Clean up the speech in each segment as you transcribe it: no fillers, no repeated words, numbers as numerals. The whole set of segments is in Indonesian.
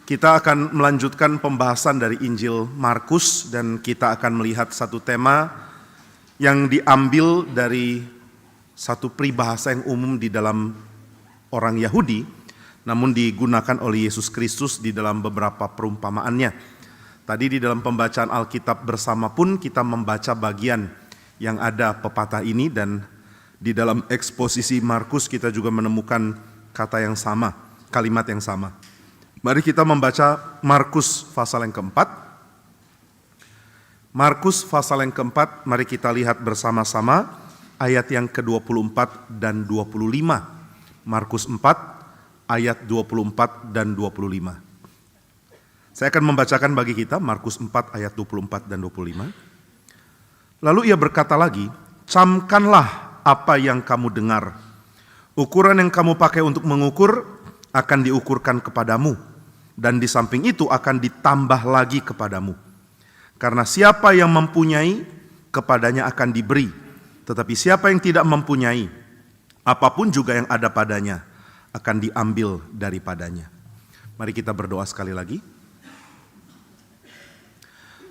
Kita akan melanjutkan pembahasan dari Injil Markus dan kita akan melihat satu tema yang diambil dari satu peribahasa yang umum di dalam orang Yahudi, namun digunakan oleh Yesus Kristus di dalam beberapa perumpamaannya. Tadi di dalam pembacaan Alkitab bersama pun kita membaca bagian yang ada pepatah ini, dan di dalam eksposisi Markus kita juga menemukan kata yang sama, kalimat yang sama. Mari kita membaca Markus pasal yang keempat. Markus pasal yang keempat, mari kita lihat bersama-sama ayat yang ke-24 dan 25. Markus 4 ayat 24 dan 25. Saya akan membacakan bagi kita Markus 4 ayat 24 dan 25. Lalu ia berkata lagi, "Camkanlah apa yang kamu dengar. Ukuran yang kamu pakai untuk mengukur akan diukurkan kepadamu, dan di samping itu akan ditambah lagi kepadamu. Karena siapa yang mempunyai, kepadanya akan diberi. Tetapi siapa yang tidak mempunyai, apapun juga yang ada padanya, akan diambil daripadanya." Mari kita berdoa sekali lagi.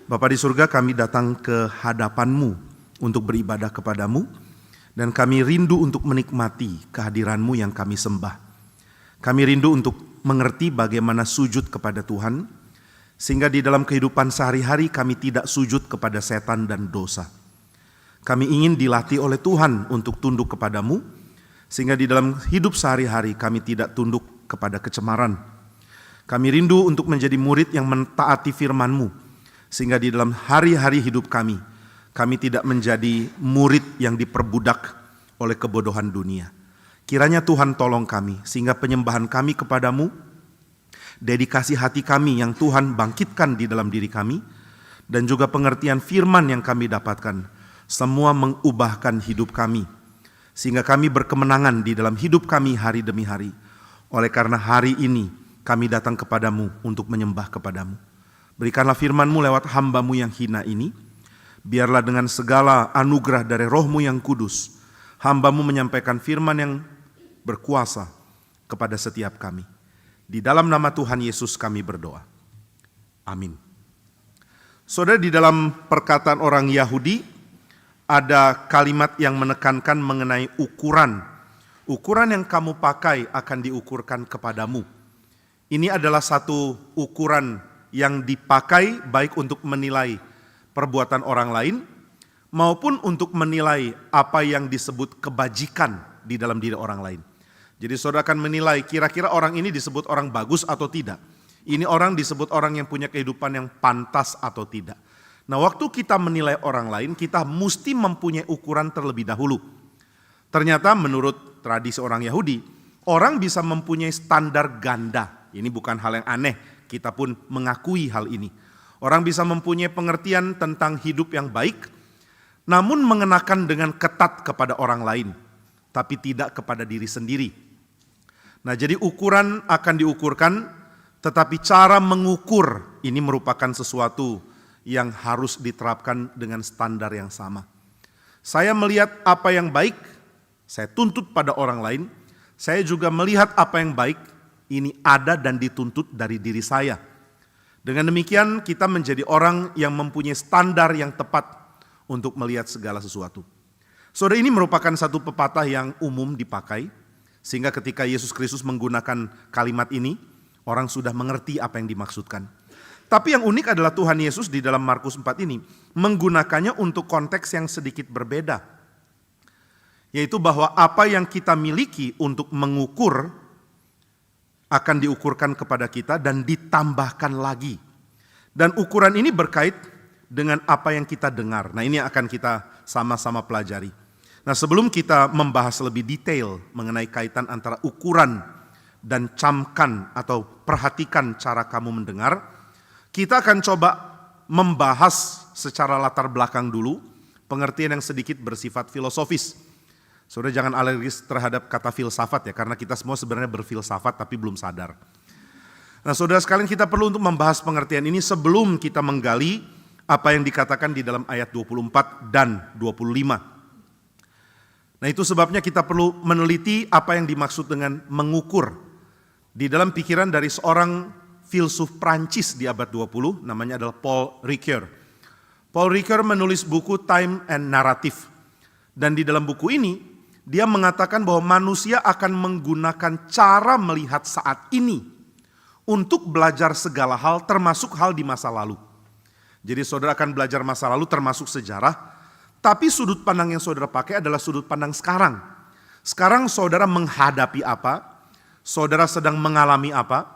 Bapa di surga, kami datang ke hadapan-Mu untuk beribadah kepadamu, dan kami rindu untuk menikmati kehadiran-Mu yang kami sembah. Kami rindu untuk mengerti bagaimana sujud kepada Tuhan, sehingga di dalam kehidupan sehari-hari kami tidak sujud kepada setan dan dosa. Kami ingin dilatih oleh Tuhan untuk tunduk kepadamu, sehingga di dalam hidup sehari-hari kami tidak tunduk kepada kecemaran. Kami rindu untuk menjadi murid yang mentaati firman-Mu, sehingga di dalam hari-hari hidup kami tidak menjadi murid yang diperbudak oleh kebodohan dunia. Kiranya Tuhan tolong kami, sehingga penyembahan kami kepadamu, dedikasi hati kami yang Tuhan bangkitkan di dalam diri kami, dan juga pengertian firman yang kami dapatkan, semua mengubahkan hidup kami, sehingga kami berkemenangan di dalam hidup kami hari demi hari. Oleh karena hari ini kami datang kepadamu untuk menyembah kepadamu. Berikanlah firman-Mu lewat hamba-Mu yang hina ini. Biarlah dengan segala anugerah dari Roh-Mu yang kudus, hamba-Mu menyampaikan firman yang berkuasa kepada setiap kami. Di dalam nama Tuhan Yesus kami berdoa. Amin. Saudara, di dalam perkataan orang Yahudi ada kalimat yang menekankan mengenai ukuran. Ukuran yang kamu pakai akan diukurkan kepadamu. Ini adalah satu ukuran yang dipakai baik untuk menilai perbuatan orang lain maupun untuk menilai apa yang disebut kebajikan di dalam diri orang lain. Jadi saudara akan menilai kira-kira orang ini disebut orang bagus atau tidak. Ini orang disebut orang yang punya kehidupan yang pantas atau tidak. Nah, waktu kita menilai orang lain, kita mesti mempunyai ukuran terlebih dahulu. Ternyata menurut tradisi orang Yahudi, orang bisa mempunyai standar ganda. Ini bukan hal yang aneh, kita pun mengakui hal ini. Orang bisa mempunyai pengertian tentang hidup yang baik, namun mengenakan dengan ketat kepada orang lain, tapi tidak kepada diri sendiri. Nah, jadi ukuran akan diukurkan, tetapi cara mengukur ini merupakan sesuatu yang harus diterapkan dengan standar yang sama. Saya melihat apa yang baik, saya tuntut pada orang lain. Saya juga melihat apa yang baik, ini ada dan dituntut dari diri saya. Dengan demikian kita menjadi orang yang mempunyai standar yang tepat untuk melihat segala sesuatu. Saudara, ini merupakan satu pepatah yang umum dipakai, sehingga ketika Yesus Kristus menggunakan kalimat ini, orang sudah mengerti apa yang dimaksudkan. Tapi yang unik adalah Tuhan Yesus di dalam Markus 4 ini menggunakannya untuk konteks yang sedikit berbeda. Yaitu bahwa apa yang kita miliki untuk mengukur akan diukurkan kepada kita dan ditambahkan lagi. Dan ukuran ini berkait dengan apa yang kita dengar. Nah, ini akan kita sama-sama pelajari. Nah, sebelum kita membahas lebih detail mengenai kaitan antara ukuran dan camkan atau perhatikan cara kamu mendengar, kita akan coba membahas secara latar belakang dulu, pengertian yang sedikit bersifat filosofis. Saudara jangan alergis terhadap kata filsafat ya, karena kita semua sebenarnya berfilsafat tapi belum sadar. Nah, saudara sekalian, kita perlu untuk membahas pengertian ini sebelum kita menggali apa yang dikatakan di dalam ayat 24 dan 25. Nah, itu sebabnya kita perlu meneliti apa yang dimaksud dengan mengukur. Di dalam pikiran dari seorang filsuf Prancis di abad 20, namanya adalah Paul Ricoeur. Paul Ricoeur menulis buku Time and Narrative. Dan di dalam buku ini, dia mengatakan bahwa manusia akan menggunakan cara melihat saat ini untuk belajar segala hal, termasuk hal di masa lalu. Jadi saudara akan belajar masa lalu termasuk sejarah, tapi sudut pandang yang saudara pakai adalah sudut pandang sekarang. Sekarang saudara menghadapi apa? Saudara sedang mengalami apa?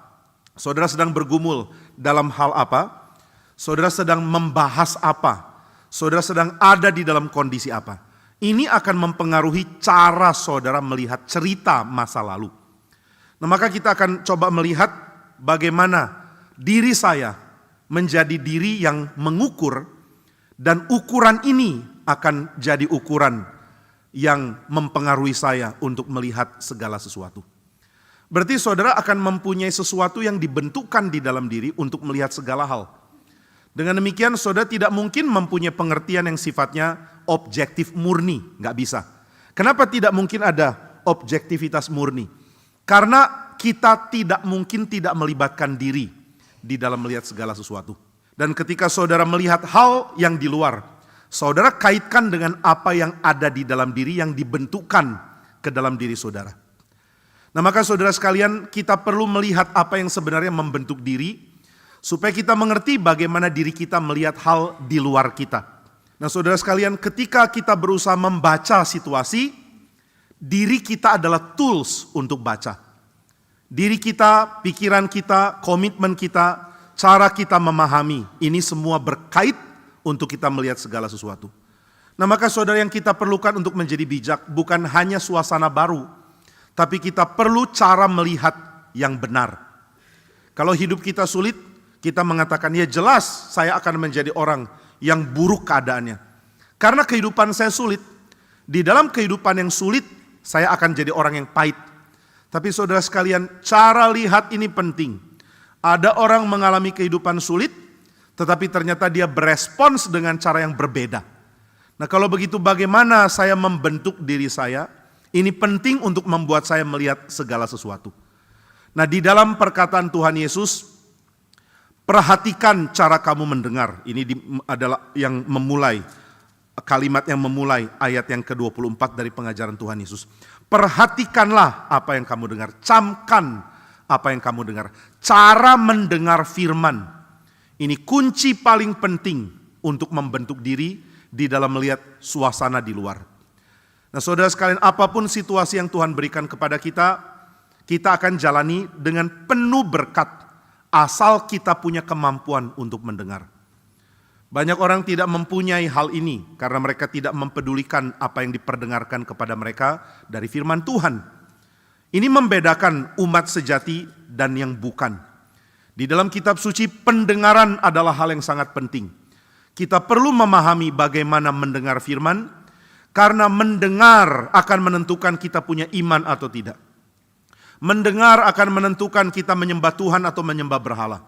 Saudara sedang bergumul dalam hal apa? Saudara sedang membahas apa? Saudara sedang ada di dalam kondisi apa? Ini akan mempengaruhi cara saudara melihat cerita masa lalu. Nah, maka kita akan coba melihat bagaimana diri saya menjadi diri yang mengukur, dan ukuran ini akan jadi ukuran yang mempengaruhi saya untuk melihat segala sesuatu. Berarti saudara akan mempunyai sesuatu yang dibentukkan di dalam diri untuk melihat segala hal. Dengan demikian saudara tidak mungkin mempunyai pengertian yang sifatnya objektif murni, nggak bisa. Kenapa tidak mungkin ada objektivitas murni? Karena kita tidak mungkin tidak melibatkan diri di dalam melihat segala sesuatu. Dan ketika saudara melihat hal yang di luar, saudara kaitkan dengan apa yang ada di dalam diri yang dibentukkan ke dalam diri saudara. Nah, maka saudara sekalian, kita perlu melihat apa yang sebenarnya membentuk diri, supaya kita mengerti bagaimana diri kita melihat hal di luar kita. Nah, saudara sekalian, ketika kita berusaha membaca situasi, diri kita adalah tools untuk baca. Diri kita, pikiran kita, komitmen kita, cara kita memahami, ini semua berkait untuk kita melihat segala sesuatu. Nah, maka saudara, yang kita perlukan untuk menjadi bijak bukan hanya suasana baru, tapi kita perlu cara melihat yang benar. Kalau hidup kita sulit, kita mengatakan, ya jelas saya akan menjadi orang yang buruk keadaannya. Karena kehidupan saya sulit. Di dalam kehidupan yang sulit, saya akan jadi orang yang pahit. Tapi saudara sekalian, cara lihat ini penting. Ada orang mengalami kehidupan sulit, tetapi ternyata dia berespons dengan cara yang berbeda. Nah, kalau begitu bagaimana saya membentuk diri saya? Ini penting untuk membuat saya melihat segala sesuatu. Nah, di dalam perkataan Tuhan Yesus, perhatikan cara kamu mendengar. Ini adalah yang memulai, kalimat yang memulai ayat yang ke-24 dari pengajaran Tuhan Yesus. Perhatikanlah apa yang kamu dengar, camkan apa yang kamu dengar. Cara mendengar firman, ini kunci paling penting untuk membentuk diri di dalam melihat suasana di luar. Nah, saudara sekalian, apapun situasi yang Tuhan berikan kepada kita, kita akan jalani dengan penuh berkat, asal kita punya kemampuan untuk mendengar. Banyak orang tidak mempunyai hal ini karena mereka tidak mempedulikan apa yang diperdengarkan kepada mereka dari firman Tuhan. Ini membedakan umat sejati dan yang bukan. Di dalam kitab suci, pendengaran adalah hal yang sangat penting. Kita perlu memahami bagaimana mendengar firman, karena mendengar akan menentukan kita punya iman atau tidak. Mendengar akan menentukan kita menyembah Tuhan atau menyembah berhala.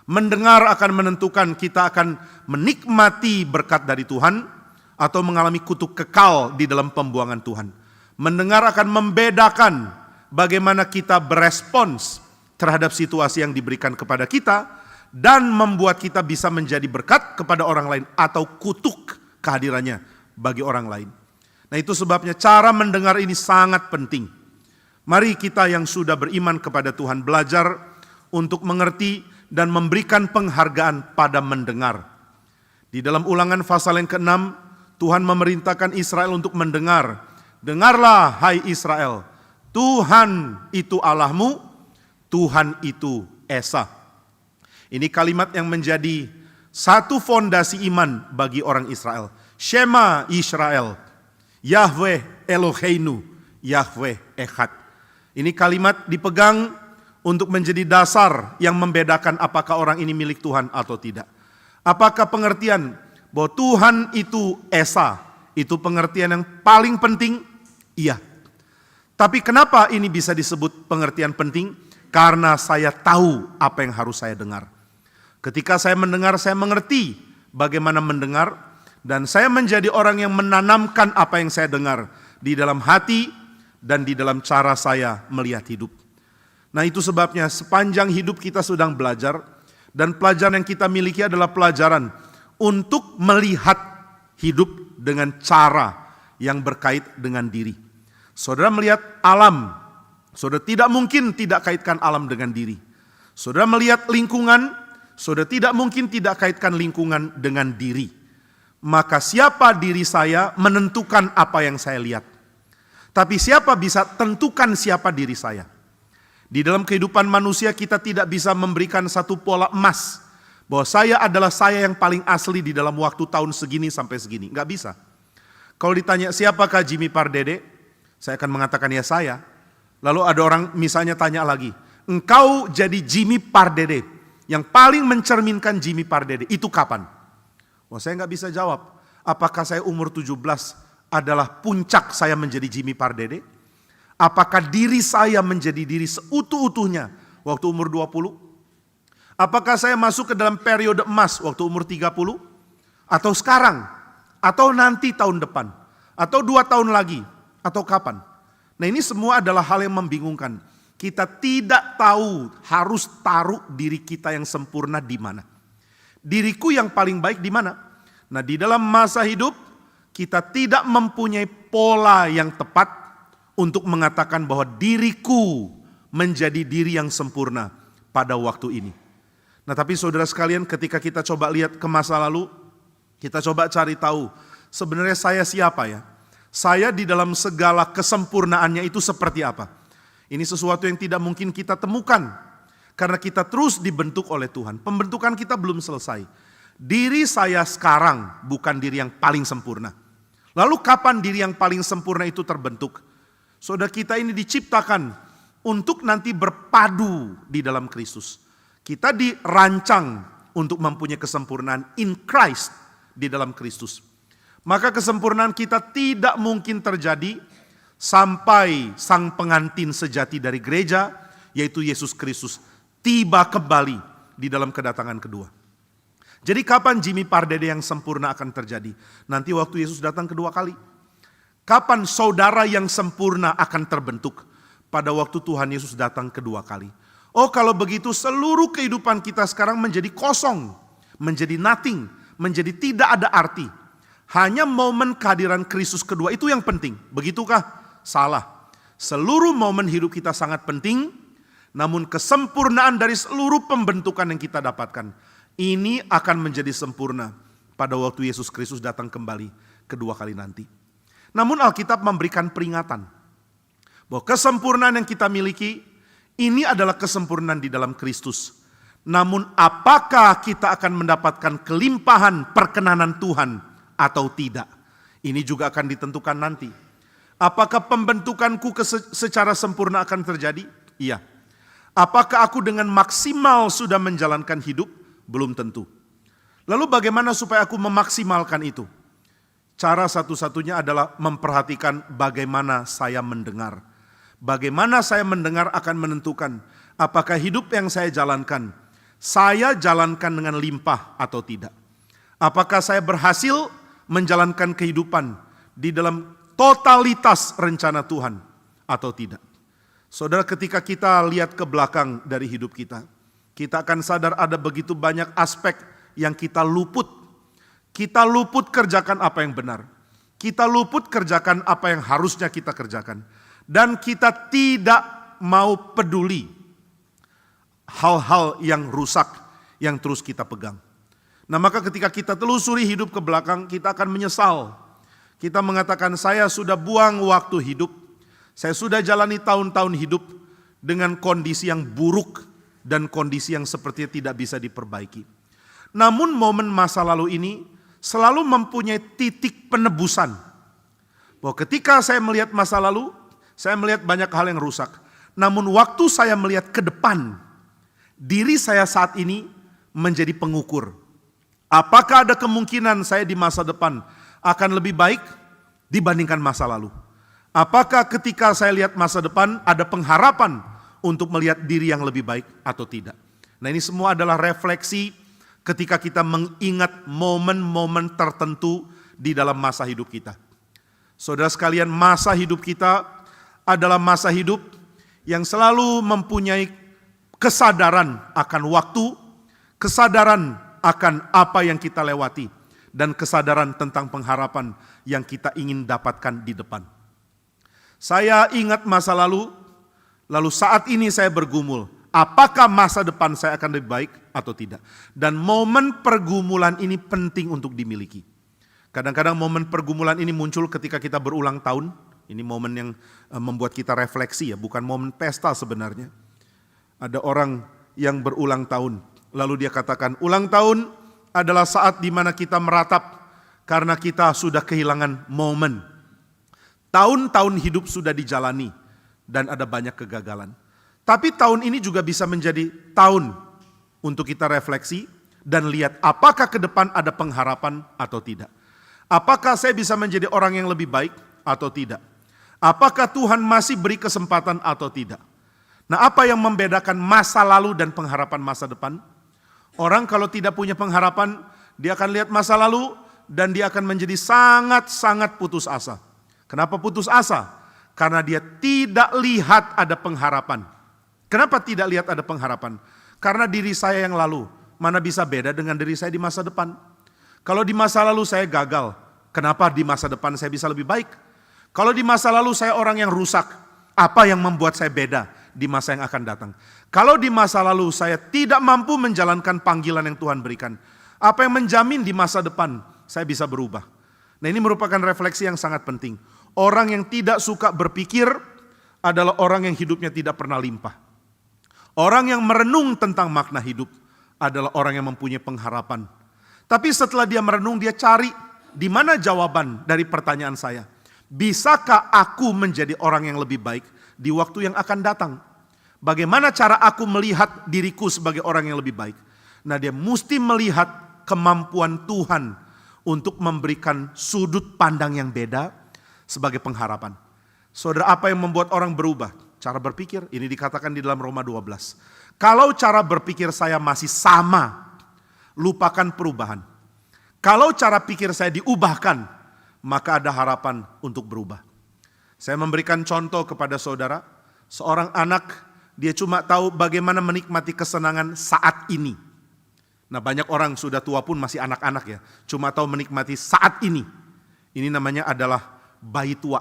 Mendengar akan menentukan kita akan menikmati berkat dari Tuhan atau mengalami kutuk kekal di dalam pembuangan Tuhan. Mendengar akan membedakan bagaimana kita berespons terhadap situasi yang diberikan kepada kita dan membuat kita bisa menjadi berkat kepada orang lain atau kutuk kehadirannya bagi orang lain. Nah, itu sebabnya cara mendengar ini sangat penting. Mari kita yang sudah beriman kepada Tuhan belajar untuk mengerti dan memberikan penghargaan pada mendengar. Di dalam Ulangan pasal yang ke-6, Tuhan memerintahkan Israel untuk mendengar. Dengarlah hai Israel, Tuhan itu Allahmu, Tuhan itu Esa. Ini kalimat yang menjadi satu fondasi iman bagi orang Israel. Shema Israel, Yahweh Eloheinu, Yahweh Echad. Ini kalimat dipegang untuk menjadi dasar yang membedakan apakah orang ini milik Tuhan atau tidak. Apakah pengertian bahwa Tuhan itu Esa, itu pengertian yang paling penting? Iya. Tapi kenapa ini bisa disebut pengertian penting? Karena saya tahu apa yang harus saya dengar. Ketika saya mendengar, saya mengerti bagaimana mendengar. Dan saya menjadi orang yang menanamkan apa yang saya dengar di dalam hati dan di dalam cara saya melihat hidup. Nah itu sebabnya sepanjang hidup kita sedang belajar, dan pelajaran yang kita miliki adalah pelajaran untuk melihat hidup dengan cara yang berkait dengan diri. Saudara melihat alam, saudara tidak mungkin tidak kaitkan alam dengan diri. Saudara melihat lingkungan, saudara tidak mungkin tidak kaitkan lingkungan dengan diri. Maka siapa diri saya menentukan apa yang saya lihat. Tapi siapa bisa tentukan siapa diri saya? Di dalam kehidupan manusia kita tidak bisa memberikan satu pola emas bahwa saya adalah saya yang paling asli di dalam waktu tahun segini sampai segini. Nggak bisa. Kalau ditanya siapakah Jimmy Pardede, saya akan mengatakan ya saya. Lalu ada orang misalnya tanya lagi, engkau jadi Jimmy Pardede yang paling mencerminkan Jimmy Pardede itu kapan? Wah, saya nggak bisa jawab. Apakah saya umur 17 adalah puncak saya menjadi Jimmy Pardede? Apakah diri saya menjadi diri seutuh-utuhnya waktu umur 20? Apakah saya masuk ke dalam periode emas waktu umur 30? Atau sekarang? Atau nanti tahun depan? Atau 2 tahun lagi? Atau kapan? Nah ini semua adalah hal yang membingungkan. Kita tidak tahu harus taruh diri kita yang sempurna di mana. Diriku yang paling baik di mana? Nah di dalam masa hidup kita tidak mempunyai pola yang tepat untuk mengatakan bahwa diriku menjadi diri yang sempurna pada waktu ini. Nah tapi saudara sekalian, ketika kita coba lihat ke masa lalu, kita coba cari tahu sebenarnya saya siapa ya? Saya di dalam segala kesempurnaannya itu seperti apa? Ini sesuatu yang tidak mungkin kita temukan karena kita terus dibentuk oleh Tuhan. Pembentukan kita belum selesai. Diri saya sekarang bukan diri yang paling sempurna. Lalu kapan diri yang paling sempurna itu terbentuk? Saudara, kita ini diciptakan untuk nanti berpadu di dalam Kristus. Kita dirancang untuk mempunyai kesempurnaan in Christ di dalam Kristus. Maka kesempurnaan kita tidak mungkin terjadi sampai sang pengantin sejati dari gereja, yaitu Yesus Kristus, tiba kembali di dalam kedatangan kedua. Jadi kapan Jimmy Pardede yang sempurna akan terjadi? Nanti waktu Yesus datang kedua kali. Kapan saudara yang sempurna akan terbentuk? Pada waktu Tuhan Yesus datang kedua kali. Oh kalau begitu seluruh kehidupan kita sekarang menjadi kosong. Menjadi nothing. Menjadi tidak ada arti. Hanya momen kehadiran Kristus kedua itu yang penting. Begitukah? Salah. Seluruh momen hidup kita sangat penting. Namun kesempurnaan dari seluruh pembentukan yang kita dapatkan. Ini akan menjadi sempurna pada waktu Yesus Kristus datang kembali kedua kali nanti. Namun Alkitab memberikan peringatan bahwa kesempurnaan yang kita miliki ini adalah kesempurnaan di dalam Kristus. Namun apakah kita akan mendapatkan kelimpahan perkenanan Tuhan atau tidak? Ini juga akan ditentukan nanti. Apakah pembentukanku secara sempurna akan terjadi? Iya. Apakah aku dengan maksimal sudah menjalankan hidup? Belum tentu. Lalu bagaimana supaya aku memaksimalkan itu? Cara satu-satunya adalah memperhatikan bagaimana saya mendengar. Bagaimana saya mendengar akan menentukan apakah hidup yang saya jalankan dengan limpah atau tidak. Apakah saya berhasil menjalankan kehidupan di dalam totalitas rencana Tuhan atau tidak. Saudara, ketika kita lihat ke belakang dari hidup kita akan sadar ada begitu banyak aspek yang kita luput. Kita luput kerjakan apa yang benar. Kita luput kerjakan apa yang harusnya kita kerjakan. Dan kita tidak mau peduli hal-hal yang rusak yang terus kita pegang. Nah maka ketika kita telusuri hidup ke belakang, kita akan menyesal. Kita mengatakan saya sudah buang waktu hidup. Saya sudah jalani tahun-tahun hidup dengan kondisi yang buruk dan kondisi yang sepertinya tidak bisa diperbaiki. Namun momen masa lalu ini selalu mempunyai titik penebusan. Bahwa ketika saya melihat masa lalu, saya melihat banyak hal yang rusak. Namun waktu saya melihat ke depan, diri saya saat ini menjadi pengukur. Apakah ada kemungkinan saya di masa depan akan lebih baik dibandingkan masa lalu? Apakah ketika saya lihat masa depan ada pengharapan untuk melihat diri yang lebih baik atau tidak? Nah ini semua adalah refleksi ketika kita mengingat momen-momen tertentu di dalam masa hidup kita. Saudara sekalian, masa hidup kita adalah masa hidup yang selalu mempunyai kesadaran akan waktu, kesadaran akan apa yang kita lewati, dan kesadaran tentang pengharapan yang kita ingin dapatkan di depan. Saya ingat masa lalu saat ini saya bergumul, apakah masa depan saya akan lebih baik atau tidak. Dan momen pergumulan ini penting untuk dimiliki. Kadang-kadang momen pergumulan ini muncul ketika kita berulang tahun. Ini momen yang membuat kita refleksi ya, bukan momen pesta sebenarnya. Ada orang yang berulang tahun, lalu dia katakan, ulang tahun adalah saat di mana kita meratap karena kita sudah kehilangan momen. Tahun-tahun hidup sudah dijalani dan ada banyak kegagalan. Tapi tahun ini juga bisa menjadi tahun untuk kita refleksi dan lihat apakah ke depan ada pengharapan atau tidak. Apakah saya bisa menjadi orang yang lebih baik atau tidak. Apakah Tuhan masih beri kesempatan atau tidak? Nah, apa yang membedakan masa lalu dan pengharapan masa depan? Orang kalau tidak punya pengharapan, dia akan lihat masa lalu dan dia akan menjadi sangat-sangat putus asa. Kenapa putus asa? Karena dia tidak lihat ada pengharapan. Kenapa tidak lihat ada pengharapan? Karena diri saya yang lalu, mana bisa beda dengan diri saya di masa depan? Kalau di masa lalu saya gagal, kenapa di masa depan saya bisa lebih baik? Kalau di masa lalu saya orang yang rusak, apa yang membuat saya beda di masa yang akan datang? Kalau di masa lalu saya tidak mampu menjalankan panggilan yang Tuhan berikan, apa yang menjamin di masa depan saya bisa berubah? Nah, ini merupakan refleksi yang sangat penting. Orang yang tidak suka berpikir adalah orang yang hidupnya tidak pernah limpah. Orang yang merenung tentang makna hidup adalah orang yang mempunyai pengharapan. Tapi setelah dia merenung, dia cari di mana jawaban dari pertanyaan saya. Bisakah aku menjadi orang yang lebih baik di waktu yang akan datang? Bagaimana cara aku melihat diriku sebagai orang yang lebih baik? Nah, dia mesti melihat kemampuan Tuhan untuk memberikan sudut pandang yang beda sebagai pengharapan. Saudara, apa yang membuat orang berubah? Cara berpikir, ini dikatakan di dalam Roma 12. Kalau cara berpikir saya masih sama, lupakan perubahan. Kalau cara pikir saya diubahkan, maka ada harapan untuk berubah. Saya memberikan contoh kepada saudara, seorang anak, dia cuma tahu bagaimana menikmati kesenangan saat ini. Nah, banyak orang sudah tua pun masih anak-anak ya, cuma tahu menikmati saat ini. Ini namanya adalah bayi tua.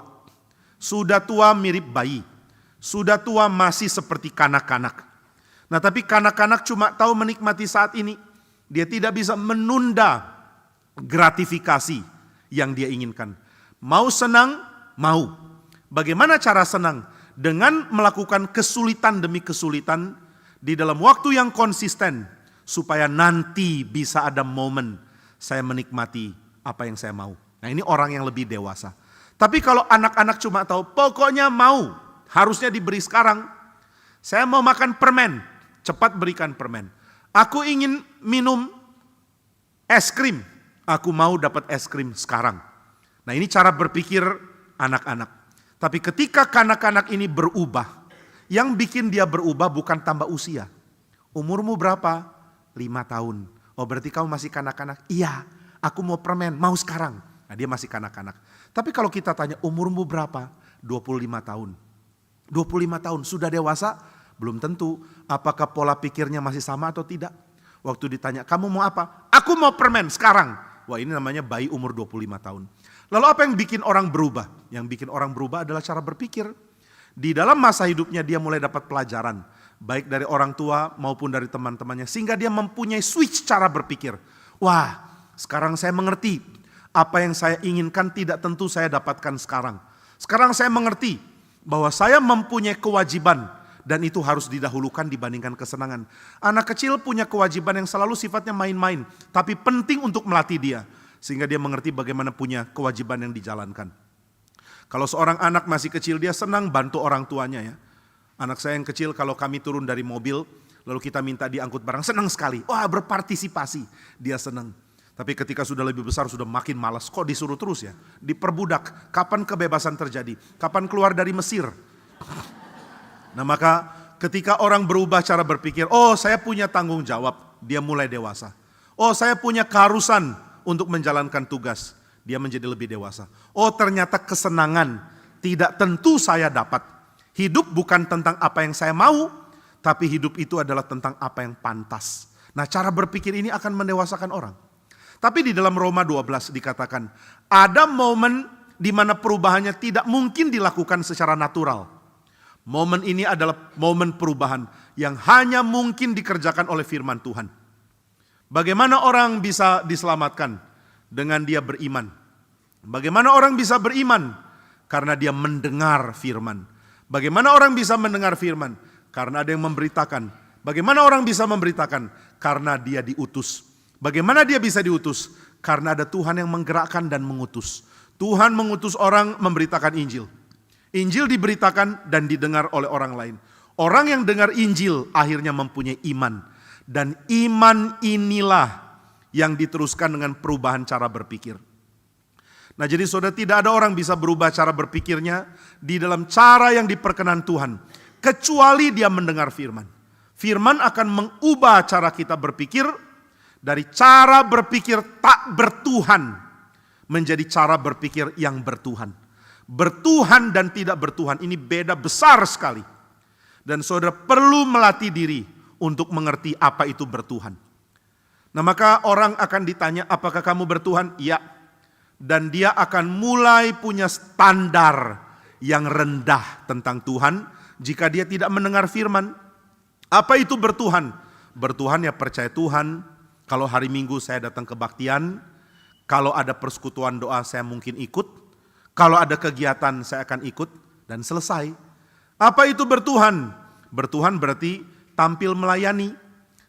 Sudah tua mirip bayi, sudah tua masih seperti kanak-kanak. Nah, tapi kanak-kanak cuma tahu menikmati saat ini. Dia tidak bisa menunda gratifikasi yang dia inginkan. Mau senang, mau. Bagaimana cara senang? Dengan melakukan kesulitan demi kesulitan di dalam waktu yang konsisten, supaya nanti bisa ada momen saya menikmati apa yang saya mau. Nah, ini orang yang lebih dewasa. Tapi kalau anak-anak cuma tahu pokoknya mau, harusnya diberi sekarang. Saya mau makan permen, cepat berikan permen. Aku ingin minum es krim, aku mau dapat es krim sekarang. Nah, ini cara berpikir anak-anak. Tapi ketika kanak-kanak ini berubah, yang bikin dia berubah bukan tambah usia. Umurmu berapa? 5 tahun. Oh, berarti kamu masih kanak-kanak? Iya, aku mau permen, mau sekarang. Nah, dia masih kanak-kanak. Tapi kalau kita tanya umurmu berapa? 25 tahun. 25 tahun, sudah dewasa? Belum tentu. Apakah pola pikirnya masih sama atau tidak? Waktu ditanya, kamu mau apa? Aku mau permen sekarang. Wah, ini namanya bayi umur 25 tahun. Lalu apa yang bikin orang berubah? Yang bikin orang berubah adalah cara berpikir. Di dalam masa hidupnya dia mulai dapat pelajaran. Baik dari orang tua maupun dari teman-temannya. Sehingga dia mempunyai switch cara berpikir. Wah, sekarang saya mengerti. Apa yang saya inginkan tidak tentu saya dapatkan sekarang. Sekarang saya mengerti bahwa saya mempunyai kewajiban. Dan itu harus didahulukan dibandingkan kesenangan. Anak kecil punya kewajiban yang selalu sifatnya main-main. Tapi penting untuk melatih dia. Sehingga dia mengerti bagaimana punya kewajiban yang dijalankan. Kalau seorang anak masih kecil, dia senang bantu orang tuanya ya. Anak saya yang kecil kalau kami turun dari mobil, lalu kita minta diangkut barang, senang sekali. Wah, berpartisipasi, dia senang. Tapi ketika sudah lebih besar, sudah makin malas. Kok disuruh terus ya? Diperbudak, kapan kebebasan terjadi? Kapan keluar dari Mesir? Nah, maka ketika orang berubah cara berpikir, oh saya punya tanggung jawab, dia mulai dewasa. Oh saya punya keharusan untuk menjalankan tugas, dia menjadi lebih dewasa. Oh ternyata kesenangan tidak tentu saya dapat. Hidup bukan tentang apa yang saya mau, tapi hidup itu adalah tentang apa yang pantas. Nah, cara berpikir ini akan mendewasakan orang. Tapi di dalam Roma 12 dikatakan, ada momen di mana perubahannya tidak mungkin dilakukan secara natural. Momen ini adalah momen perubahan yang hanya mungkin dikerjakan oleh firman Tuhan. Bagaimana orang bisa diselamatkan? Dengan dia beriman. Bagaimana orang bisa beriman? Karena dia mendengar firman. Bagaimana orang bisa mendengar firman? Karena ada yang memberitakan. Bagaimana orang bisa memberitakan? Karena dia diutus. Bagaimana dia bisa diutus? Karena ada Tuhan yang menggerakkan dan mengutus. Tuhan mengutus orang memberitakan Injil. Injil diberitakan dan didengar oleh orang lain. Orang yang dengar Injil akhirnya mempunyai iman. Dan iman inilah yang diteruskan dengan perubahan cara berpikir. Nah, jadi saudara, tidak ada orang bisa berubah cara berpikirnya di dalam cara yang diperkenan Tuhan, kecuali dia mendengar firman. Firman akan mengubah cara kita berpikir dari cara berpikir tak bertuhan menjadi cara berpikir yang bertuhan. Bertuhan dan tidak bertuhan ini beda besar sekali. Dan saudara perlu melatih diri untuk mengerti apa itu bertuhan. Nah, maka orang akan ditanya, apakah kamu bertuhan? Iya. Dan dia akan mulai punya standar yang rendah tentang Tuhan jika dia tidak mendengar firman. Apa itu bertuhan? Bertuhan ya percaya Tuhan. Kalau hari Minggu saya datang kebaktian, kalau ada persekutuan doa saya mungkin ikut, kalau ada kegiatan saya akan ikut, dan selesai. Apa itu bertuhan? Bertuhan berarti tampil melayani.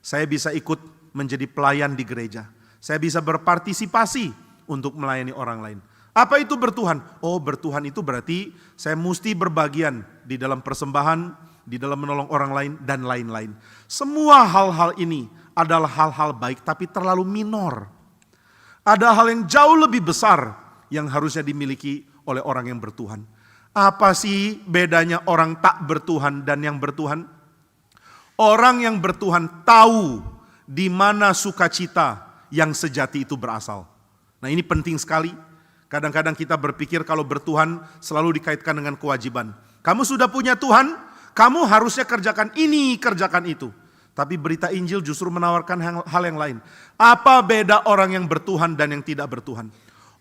Saya bisa ikut menjadi pelayan di gereja. Saya bisa berpartisipasi untuk melayani orang lain. Apa itu bertuhan? Oh, bertuhan itu berarti saya mesti berbagian di dalam persembahan, di dalam menolong orang lain, dan lain-lain. Semua hal-hal ini adalah hal-hal baik tapi terlalu minor. Ada hal yang jauh lebih besar yang harusnya dimiliki oleh orang yang bertuhan. Apa sih bedanya orang tak bertuhan dan yang bertuhan? Orang yang bertuhan tahu di mana sukacita yang sejati itu berasal. Nah, ini penting sekali. Kadang-kadang kita berpikir kalau bertuhan selalu dikaitkan dengan kewajiban. Kamu sudah punya Tuhan, kamu harusnya kerjakan ini, kerjakan itu. Tapi berita Injil justru menawarkan hal yang lain. Apa beda orang yang bertuhan dan yang tidak bertuhan?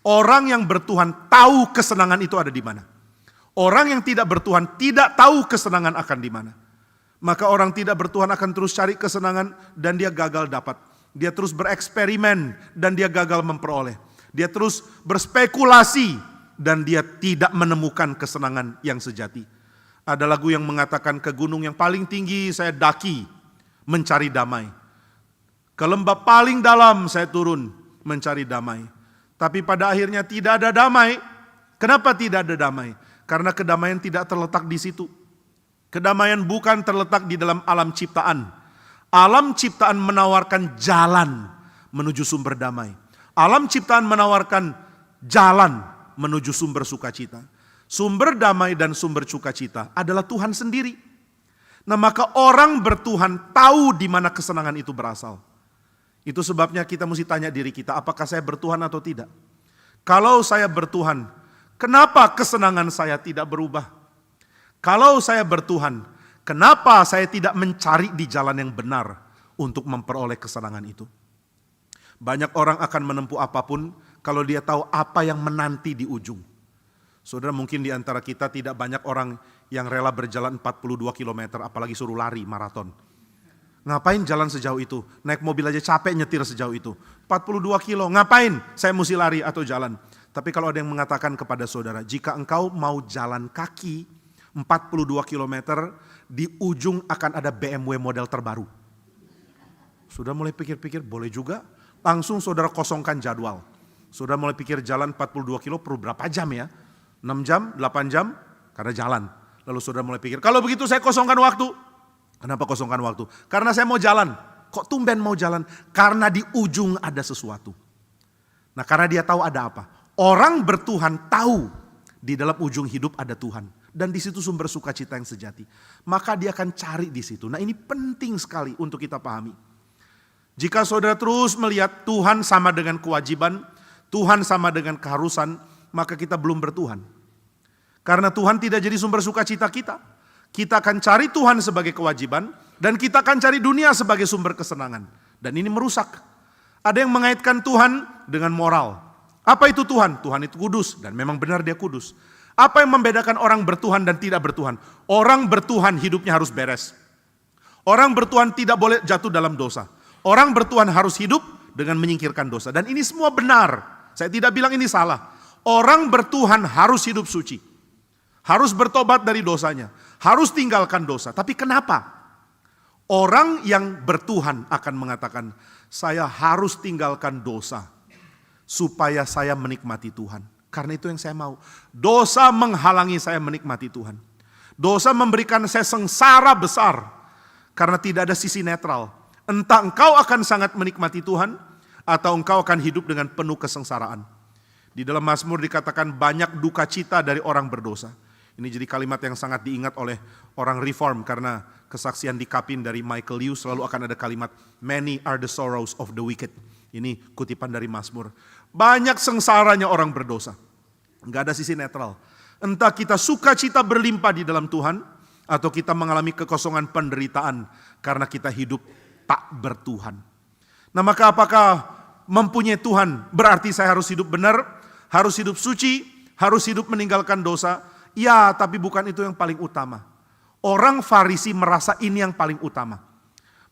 Orang yang bertuhan tahu kesenangan itu ada di mana. Orang yang tidak bertuhan tidak tahu kesenangan akan di mana. Maka orang tidak bertuhan akan terus cari kesenangan dan dia gagal dapat. Dia terus bereksperimen dan dia gagal memperoleh. Dia terus berspekulasi dan dia tidak menemukan kesenangan yang sejati. Ada lagu yang mengatakan, ke gunung yang paling tinggi saya daki mencari damai. Ke lembah paling dalam saya turun mencari damai. Tapi pada akhirnya tidak ada damai. Kenapa tidak ada damai? Karena kedamaian tidak terletak di situ. Kedamaian bukan terletak di dalam alam ciptaan. Alam ciptaan menawarkan jalan menuju sumber damai. Alam ciptaan menawarkan jalan menuju sumber sukacita. Sumber damai dan sumber sukacita adalah Tuhan sendiri. Nah, maka orang bertuhan tahu di mana kesenangan itu berasal. Itu sebabnya kita mesti tanya diri kita, apakah saya bertuhan atau tidak? Kalau saya bertuhan, kenapa kesenangan saya tidak berubah? Kalau saya bertuhan, kenapa saya tidak mencari di jalan yang benar untuk memperoleh kesenangan itu? Banyak orang akan menempuh apapun kalau dia tahu apa yang menanti di ujung. Saudara, mungkin di antara kita tidak banyak orang yang rela berjalan 42 km, apalagi suruh lari maraton. Ngapain jalan sejauh itu? Naik mobil aja capek nyetir sejauh itu. 42 kilo, ngapain saya mesti lari atau jalan? Tapi kalau ada yang mengatakan kepada saudara, jika engkau mau jalan kaki 42 km, di ujung akan ada BMW model terbaru. Sudah mulai pikir-pikir, boleh juga. Langsung saudara kosongkan jadwal. Saudara mulai pikir jalan 42 kilo perlu berapa jam ya? 6 jam, 8 jam, karena jalan. Lalu saudara mulai pikir, kalau begitu saya kosongkan waktu. Kenapa kosongkan waktu? Karena saya mau jalan. Kok tumben mau jalan? Karena di ujung ada sesuatu. Nah, karena dia tahu ada apa. Orang bertuhan tahu di dalam ujung hidup ada Tuhan. Dan di situ sumber sukacita yang sejati. Maka dia akan cari di situ. Nah, ini penting sekali untuk kita pahami. Jika saudara terus melihat Tuhan sama dengan kewajiban, Tuhan sama dengan keharusan, maka kita belum bertuhan. Karena Tuhan tidak jadi sumber sukacita kita. Kita akan cari Tuhan sebagai kewajiban, dan kita akan cari dunia sebagai sumber kesenangan. Dan ini merusak. Ada yang mengaitkan Tuhan dengan moral. Apa itu Tuhan? Tuhan itu kudus, dan memang benar dia kudus. Apa yang membedakan orang bertuhan dan tidak bertuhan? Orang bertuhan hidupnya harus beres. Orang bertuhan tidak boleh jatuh dalam dosa. Orang bertuhan harus hidup dengan menyingkirkan dosa. Dan ini semua benar. Saya tidak bilang ini salah. Orang bertuhan harus hidup suci. Harus bertobat dari dosanya. Harus tinggalkan dosa. Tapi kenapa? Orang yang bertuhan akan mengatakan, saya harus tinggalkan dosa supaya saya menikmati Tuhan. Karena itu yang saya mau. Dosa menghalangi saya menikmati Tuhan. Dosa memberikan saya sengsara besar karena tidak ada sisi netral. Entah engkau akan sangat menikmati Tuhan atau engkau akan hidup dengan penuh kesengsaraan. Di dalam Mazmur dikatakan banyak duka cita dari orang berdosa. Ini jadi kalimat yang sangat diingat oleh orang reform karena kesaksian di Kapin dari Michael Liu selalu akan ada kalimat many are the sorrows of the wicked. Ini kutipan dari Mazmur. Banyak sengsaranya orang berdosa. Enggak ada sisi netral. Entah kita sukacita berlimpah di dalam Tuhan atau kita mengalami kekosongan penderitaan karena kita hidup tak bertuhan. Nah, maka apakah mempunyai Tuhan berarti saya harus hidup benar, harus hidup suci, harus hidup meninggalkan dosa? Ya, tapi bukan itu yang paling utama. Orang Farisi merasa ini yang paling utama.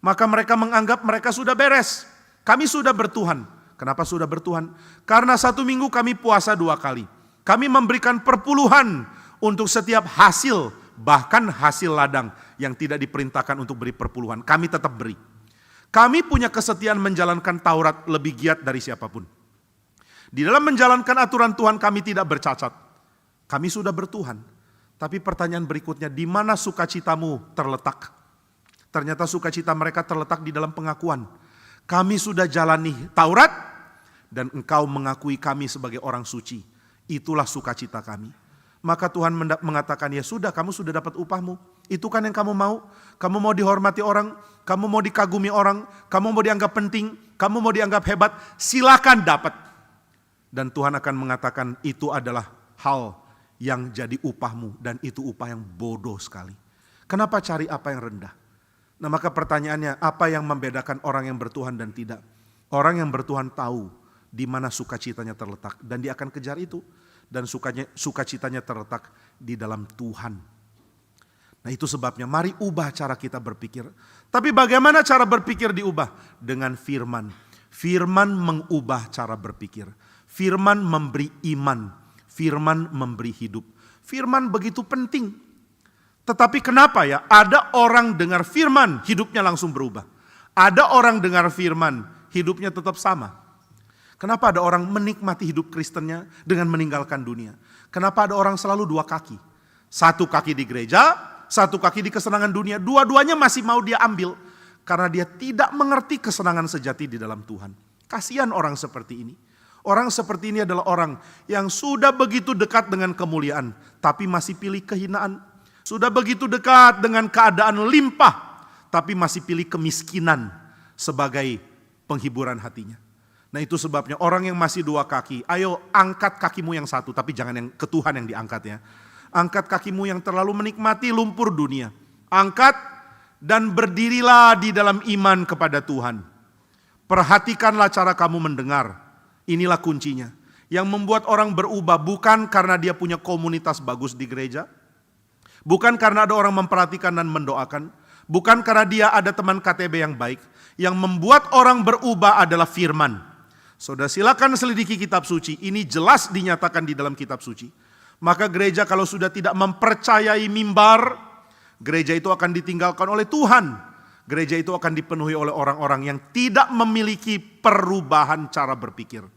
Maka mereka menganggap mereka sudah beres. Kami sudah bertuhan. Kenapa sudah bertuhan? Karena 1 minggu kami puasa 2 kali. Kami memberikan perpuluhan untuk setiap hasil, bahkan hasil ladang yang tidak diperintahkan untuk beri perpuluhan. Kami tetap beri. Kami punya kesetiaan menjalankan Taurat lebih giat dari siapapun. Di dalam menjalankan aturan Tuhan kami tidak bercacat. Kami sudah bertuhan. Tapi pertanyaan berikutnya, di mana sukacitamu terletak? Ternyata sukacita mereka terletak di dalam pengakuan. Kami sudah jalani Taurat dan engkau mengakui kami sebagai orang suci. Itulah sukacita kami. Maka Tuhan mengatakan, ya sudah, kamu sudah dapat upahmu. Itu kan yang kamu mau. Kamu mau dihormati orang, kamu mau dikagumi orang, kamu mau dianggap penting, kamu mau dianggap hebat, silakan dapat. Dan Tuhan akan mengatakan itu adalah hal yang jadi upahmu dan itu upah yang bodoh sekali. Kenapa cari apa yang rendah? Nah, maka pertanyaannya, apa yang membedakan orang yang bertuhan dan tidak? Orang yang bertuhan tahu di mana sukacitanya terletak dan dia akan kejar itu. Dan sukacitanya terletak di dalam Tuhan. Nah, itu sebabnya mari ubah cara kita berpikir. Tapi bagaimana cara berpikir diubah? Dengan firman. Firman mengubah cara berpikir. Firman memberi iman. Firman memberi hidup. Firman begitu penting. Tetapi kenapa ya? Ada orang dengar firman, hidupnya langsung berubah. Ada orang dengar firman, hidupnya tetap sama. Kenapa ada orang menikmati hidup Kristennya dengan meninggalkan dunia? Kenapa ada orang selalu 2 kaki? 1 kaki di gereja, 1 kaki di kesenangan dunia. Dua-duanya masih mau dia ambil. Karena dia tidak mengerti kesenangan sejati di dalam Tuhan. Kasihan orang seperti ini. Orang seperti ini adalah orang yang sudah begitu dekat dengan kemuliaan, tapi masih pilih kehinaan. Sudah begitu dekat dengan keadaan limpah, tapi masih pilih kemiskinan sebagai penghiburan hatinya. Nah, itu sebabnya orang yang masih 2 kaki, ayo angkat kakimu yang 1, tapi jangan yang ke Tuhan yang diangkat ya. Angkat kakimu yang terlalu menikmati lumpur dunia. Angkat dan berdirilah di dalam iman kepada Tuhan. Perhatikanlah cara kamu mendengar. Inilah kuncinya. Yang membuat orang berubah bukan karena dia punya komunitas bagus di gereja. Bukan karena ada orang memperhatikan dan mendoakan. Bukan karena dia ada teman KTB yang baik. Yang membuat orang berubah adalah firman. Saudara silakan selidiki kitab suci. Ini jelas dinyatakan di dalam kitab suci. Maka gereja kalau sudah tidak mempercayai mimbar, gereja itu akan ditinggalkan oleh Tuhan. Gereja itu akan dipenuhi oleh orang-orang yang tidak memiliki perubahan cara berpikir.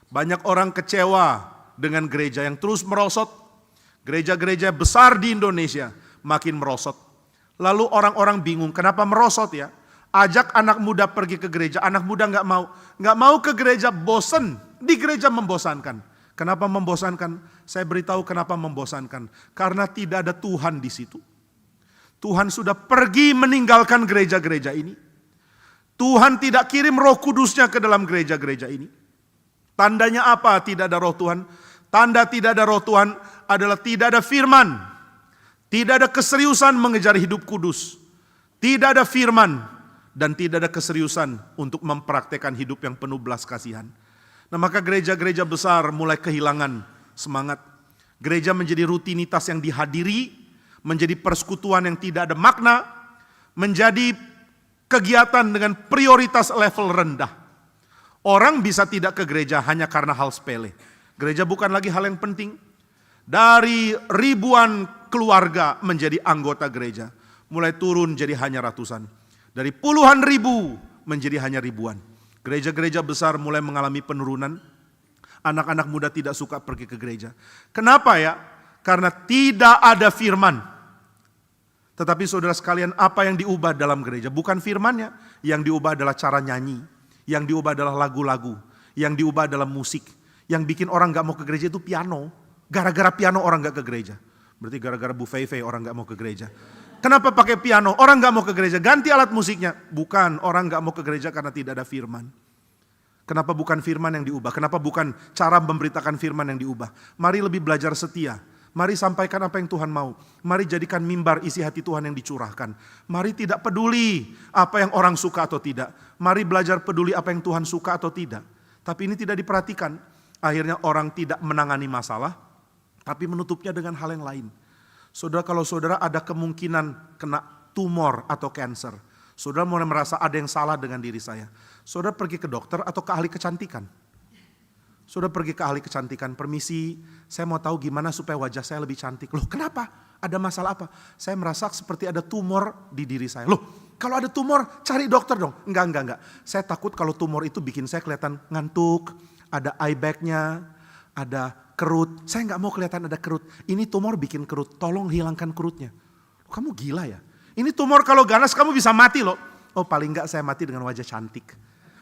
Banyak orang kecewa dengan gereja yang terus merosot. Gereja-gereja besar di Indonesia makin merosot. Lalu orang-orang bingung, kenapa merosot ya? Ajak anak muda pergi ke gereja, anak muda nggak mau ke gereja, bosen, di gereja membosankan. Kenapa membosankan? Saya beritahu kenapa membosankan. Karena tidak ada Tuhan di situ. Tuhan sudah pergi meninggalkan gereja-gereja ini. Tuhan tidak kirim Roh Kudusnya ke dalam gereja-gereja ini. Tandanya apa tidak ada Roh Tuhan? Tanda tidak ada Roh Tuhan adalah tidak ada firman. Tidak ada keseriusan mengejar hidup kudus. Tidak ada firman. Dan tidak ada keseriusan untuk mempraktekkan hidup yang penuh belas kasihan. Nah, maka gereja-gereja besar mulai kehilangan semangat. Gereja menjadi rutinitas yang dihadiri, menjadi persekutuan yang tidak ada makna, menjadi kegiatan dengan prioritas level rendah. Orang bisa tidak ke gereja hanya karena hal sepele. Gereja bukan lagi hal yang penting. Dari ribuan keluarga menjadi anggota gereja, mulai turun jadi hanya ratusan. Dari puluhan ribu menjadi hanya ribuan. Gereja-gereja besar mulai mengalami penurunan. Anak-anak muda tidak suka pergi ke gereja. Kenapa ya? Karena tidak ada firman. Tetapi saudara sekalian, apa yang diubah dalam gereja? Bukan firmannya. Yang diubah adalah cara nyanyi. Yang diubah adalah lagu-lagu. Yang diubah adalah musik. Yang bikin orang gak mau ke gereja itu piano. Gara-gara piano orang gak ke gereja. Berarti gara-gara Bu Fei orang gak mau ke gereja. Kenapa pakai piano? Orang gak mau ke gereja, ganti alat musiknya. Bukan, orang gak mau ke gereja karena tidak ada firman. Kenapa bukan firman yang diubah? Kenapa bukan cara memberitakan firman yang diubah? Mari lebih belajar setia. Mari sampaikan apa yang Tuhan mau. Mari jadikan mimbar isi hati Tuhan yang dicurahkan. Mari tidak peduli apa yang orang suka atau tidak. Mari belajar peduli apa yang Tuhan suka atau tidak. Tapi ini tidak diperhatikan. Akhirnya orang tidak menangani masalah, tapi menutupnya dengan hal yang lain. Saudara, kalau saudara ada kemungkinan kena tumor atau cancer, saudara mulai merasa ada yang salah dengan diri saya. Saudara pergi ke dokter atau ke ahli kecantikan. Saudara pergi ke ahli kecantikan, permisi, saya mau tahu gimana supaya wajah saya lebih cantik. Loh, kenapa? Ada masalah apa? Saya merasa seperti ada tumor di diri saya. Loh, kalau ada tumor cari dokter dong. Enggak. Saya takut kalau tumor itu bikin saya kelihatan ngantuk, ada eye bag-nya, ada kerut. Saya nggak mau kelihatan ada kerut. Ini tumor bikin kerut. Tolong hilangkan kerutnya. Kamu gila ya? Ini tumor kalau ganas kamu bisa mati loh. Oh, paling nggak saya mati dengan wajah cantik.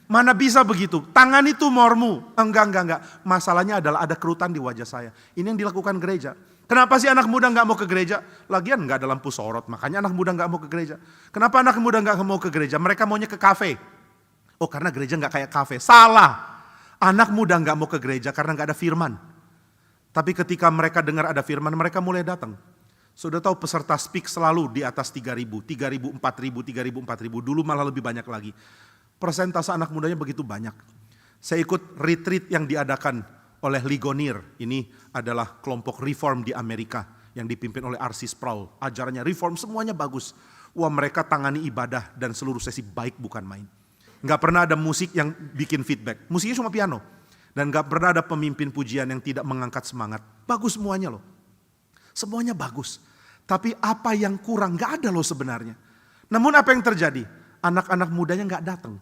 Mana bisa begitu? Tangani tumormu. Enggak. Masalahnya adalah ada kerutan di wajah saya. Ini yang dilakukan gereja. Kenapa sih anak muda nggak mau ke gereja? Lagian nggak ada lampu sorot. Makanya anak muda nggak mau ke gereja. Kenapa anak muda nggak mau ke gereja? Mereka maunya ke kafe. Oh, karena gereja nggak kayak kafe. Salah. Anak muda nggak mau ke gereja karena nggak ada firman. Tapi ketika mereka dengar ada firman, mereka mulai datang. Sudah tahu peserta speak selalu di atas 3.000, 4.000, 4.000. Dulu malah lebih banyak lagi. Persentase anak mudanya begitu banyak. Saya ikut retreat yang diadakan oleh Ligonier. Ini adalah kelompok reform di Amerika yang dipimpin oleh R.C. Sproul. Ajarannya reform, semuanya bagus. Wah, mereka tangani ibadah dan seluruh sesi baik bukan main. Gak pernah ada musik yang bikin feedback. Musiknya cuma piano. Dan gak pernah ada pemimpin pujian yang tidak mengangkat semangat. Bagus semuanya loh. Semuanya bagus. Tapi apa yang kurang gak ada loh sebenarnya. Namun apa yang terjadi? Anak-anak mudanya gak datang.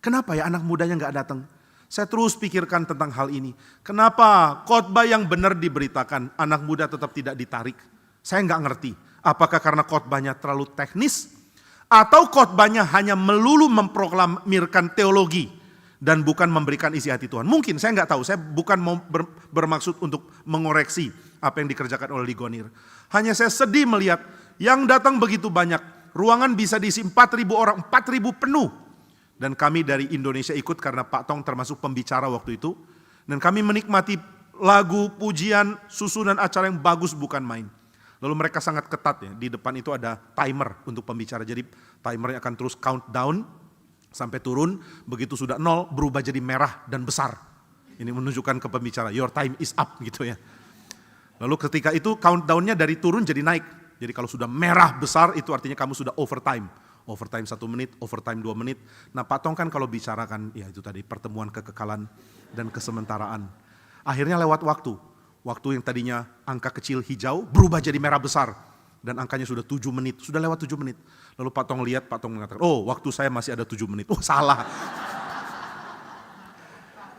Kenapa ya anak mudanya gak datang? Saya terus pikirkan tentang hal ini. Kenapa khotbah yang benar diberitakan, anak muda tetap tidak ditarik? Saya gak ngerti. Apakah karena khotbahnya terlalu teknis? Atau khotbahnya hanya melulu memproklamirkan teologi dan bukan memberikan isi hati Tuhan. Mungkin, saya nggak tahu. Saya bukan mau bermaksud untuk mengoreksi apa yang dikerjakan oleh Ligonier. Hanya saya sedih melihat yang datang begitu banyak. Ruangan bisa diisi 4.000 orang, 4.000 penuh. Dan kami dari Indonesia ikut karena Pak Tong termasuk pembicara waktu itu. Dan kami menikmati lagu, pujian, susunan acara yang bagus bukan main. Lalu mereka sangat ketat ya, di depan itu ada timer untuk pembicara. Jadi timernya akan terus countdown sampai turun, begitu sudah 0 berubah jadi merah dan besar. Ini menunjukkan ke pembicara, your time is up gitu ya. Lalu ketika itu countdownnya dari turun jadi naik. Jadi kalau sudah merah besar itu artinya kamu sudah overtime. Overtime 1 menit, overtime 2 menit. Nah Pak Tong kan kalau bicara kan, ya itu tadi pertemuan kekekalan dan kesementaraan. Akhirnya lewat waktu. Waktu yang tadinya angka kecil hijau berubah jadi merah besar. Dan angkanya sudah 7 menit, sudah lewat 7 menit. Lalu Pak Tong lihat, Pak Tong mengatakan, oh waktu saya masih ada 7 menit. Oh salah.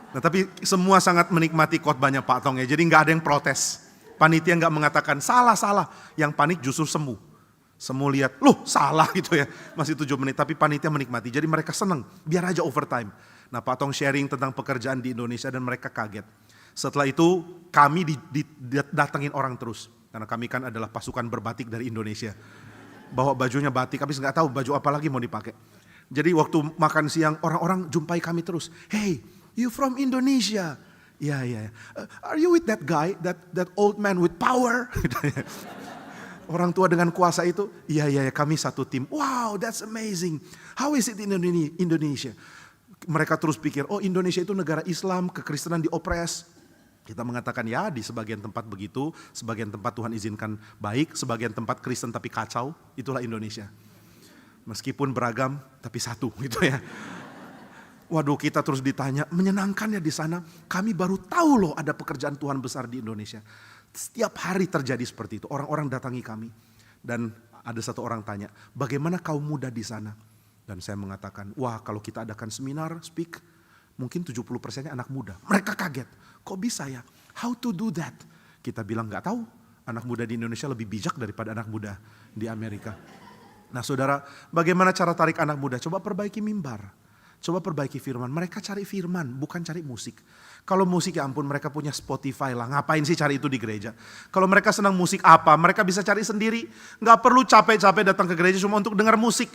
Nah tapi semua sangat menikmati khotbahnya Pak Tong ya, jadi nggak ada yang protes. Panitia nggak mengatakan salah. Yang panik justru semu. Semu lihat, loh salah gitu ya, masih 7 menit. Tapi panitia menikmati, jadi mereka senang, biar aja overtime. Nah Pak Tong sharing tentang pekerjaan di Indonesia dan mereka kaget. Setelah itu kami didatengin orang terus. Karena kami kan adalah pasukan berbatik dari Indonesia. Bawa bajunya batik, habis nggak tahu baju apa lagi mau dipakai. Jadi waktu makan siang orang-orang jumpai kami terus. Hey, you from Indonesia? Ya. Are you with that guy, that old man with power? Orang tua dengan kuasa itu, iya kami satu tim. Wow, that's amazing. How is it in Indonesia? Mereka terus pikir, oh Indonesia itu negara Islam, kekristenan diopres. Kita mengatakan ya di sebagian tempat begitu, sebagian tempat Tuhan izinkan baik, sebagian tempat Kristen tapi kacau, itulah Indonesia. Meskipun beragam tapi satu gitu ya. Waduh, kita terus ditanya, menyenangkan ya di sana. Kami baru tahu loh ada pekerjaan Tuhan besar di Indonesia. Setiap hari terjadi seperti itu. Orang-orang datangi kami. Dan ada satu orang tanya, bagaimana kaum muda di sana? Dan saya mengatakan, wah kalau kita adakan seminar, speak, mungkin 70%-nya anak muda. Mereka kaget, kok bisa ya? How to do that? Kita bilang gak tahu. Anak muda di Indonesia lebih bijak daripada anak muda di Amerika. Nah saudara, bagaimana cara tarik anak muda? Coba perbaiki mimbar. Coba perbaiki firman. Mereka cari firman, bukan cari musik. Kalau musik ya ampun mereka punya Spotify lah. Ngapain sih cari itu di gereja? Kalau mereka senang musik apa? Mereka bisa cari sendiri. Gak perlu capek-capek datang ke gereja cuma untuk dengar musik.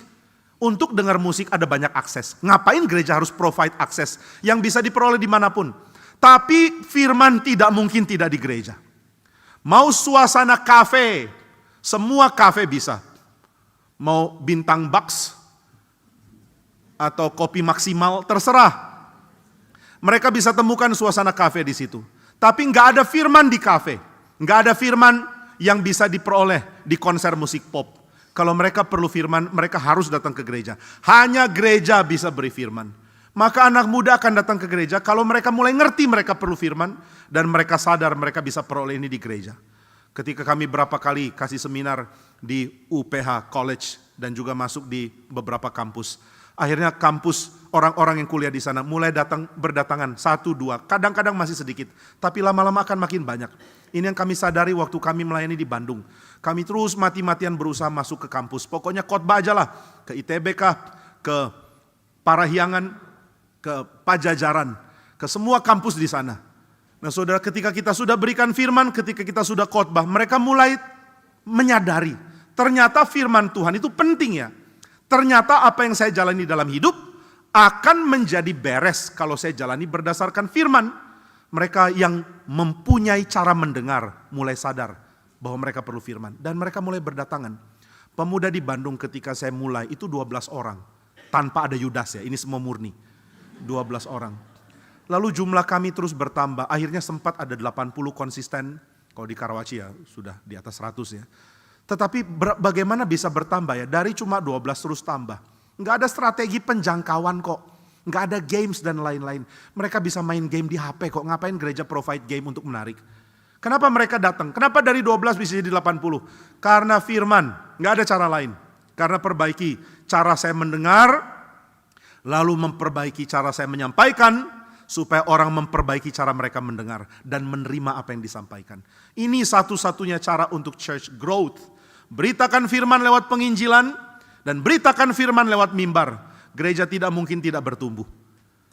Untuk dengar musik ada banyak akses. Ngapain gereja harus provide akses yang bisa diperoleh dimanapun? Tapi firman tidak mungkin tidak di gereja. Mau suasana kafe, semua kafe bisa. Mau bintang box atau kopi maksimal, terserah. Mereka bisa temukan suasana kafe di situ. Tapi nggak ada firman di kafe. Nggak ada firman yang bisa diperoleh di konser musik pop. Kalau mereka perlu firman, mereka harus datang ke gereja. Hanya gereja bisa beri firman. Maka anak muda akan datang ke gereja kalau mereka mulai ngerti mereka perlu firman. Dan mereka sadar mereka bisa peroleh ini di gereja. Ketika kami berapa kali kasih seminar di UPH College dan juga masuk di beberapa kampus. Akhirnya kampus orang-orang yang kuliah di sana mulai berdatangan 1, 2, kadang-kadang masih sedikit. Tapi lama-lama akan makin banyak. Ini yang kami sadari waktu kami melayani di Bandung. Kami terus mati-matian berusaha masuk ke kampus. Pokoknya khotbah aja lah. Ke ITB kah, ke Parahyangan, ke Pajajaran. Ke semua kampus di sana. Nah saudara, ketika kita sudah berikan firman, ketika kita sudah khotbah, mereka mulai menyadari. Ternyata firman Tuhan itu penting ya. Ternyata apa yang saya jalani dalam hidup akan menjadi beres kalau saya jalani berdasarkan firman. Mereka yang mempunyai cara mendengar mulai sadar bahwa mereka perlu firman. Dan mereka mulai berdatangan. Pemuda di Bandung ketika saya mulai itu 12 orang. Tanpa ada Yudas ya, ini semua murni. 12 orang. Lalu jumlah kami terus bertambah. Akhirnya sempat ada 80 konsisten. Kalau di Karawaci ya sudah di atas 100 ya. Tetapi bagaimana bisa bertambah ya? Dari cuma 12 terus tambah. Nggak ada strategi penjangkauan kok. Nggak ada games dan lain-lain. Mereka bisa main game di HP kok. Ngapain gereja provide game untuk menarik? Kenapa mereka datang? Kenapa dari 12 bisa jadi 80? Karena firman. Nggak ada cara lain. Karena perbaiki cara saya mendengar. Lalu memperbaiki cara saya menyampaikan. Supaya orang memperbaiki cara mereka mendengar. Dan menerima apa yang disampaikan. Ini satu-satunya cara untuk church growth. Beritakan firman lewat penginjilan dan beritakan firman lewat mimbar. Gereja tidak mungkin tidak bertumbuh.